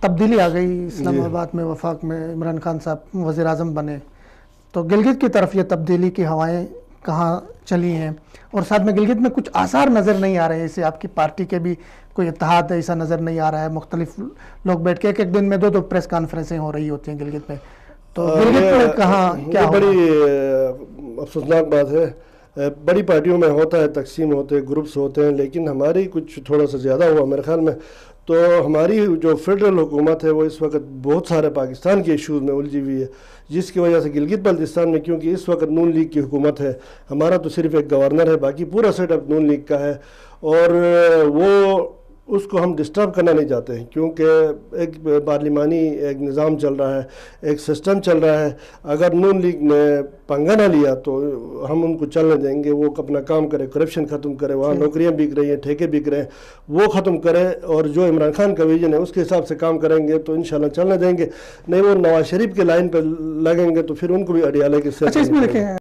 تبدیلی آ گئی اسلام آباد میں، وفاق میں، عمران خان صاحب وزیر اعظم بنے، تو گلگت کی طرف یہ تبدیلی کی ہوائیں کہاں چلی ہیں؟ اور ساتھ میں گلگت میں کچھ آثار نظر نہیں آ رہے ہیں، اسے آپ کی پارٹی کے بھی کوئی اتحاد ایسا نظر نہیں آ رہا ہے، مختلف لوگ بیٹھ کے ایک دن میں دو پریس کانفرنسیں ہو رہی ہوتی ہیں گلگت میں، تو گلگت میں کہاں کیا ہوگا؟ بڑی افسوسناک بات ہے، بڑی پارٹیوں میں ہوتا ہے، تقسیم ہوتے ہیں، گروپس ہوتے ہیں، لیکن ہماری کچھ تھوڑا سا زیادہ ہوا میرے خیال میں. تو ہماری جو فیڈرل حکومت ہے وہ اس وقت بہت سارے پاکستان کے ایشوز میں الجھی ہوئی ہے، جس کی وجہ سے گلگت بلتستان میں، کیونکہ اس وقت نون لیگ کی حکومت ہے، ہمارا تو صرف ایک گورنر ہے، باقی پورا سیٹ اپ نون لیگ کا ہے، اور وہ اس کو ہم ڈسٹرب کرنا نہیں چاہتے ہیں، کیونکہ ایک پارلیمانی ایک نظام چل رہا ہے، ایک سسٹم چل رہا ہے. اگر نون لیگ نے پنگا نہ لیا تو ہم ان کو چلنے دیں گے، وہ اپنا کام کرے، کرپشن ختم کرے، وہاں نوکریاں بک رہی ہیں، ٹھیکے بک رہے ہیں، وہ ختم کرے، اور جو عمران خان کا ویژن ہے اس کے حساب سے کام کریں گے تو انشاءاللہ چلنے دیں گے. نہیں وہ نواز شریف کے لائن پہ لگیں گے تو پھر ان کو بھی اڈیالے کے اچھا اس میں دیکھیں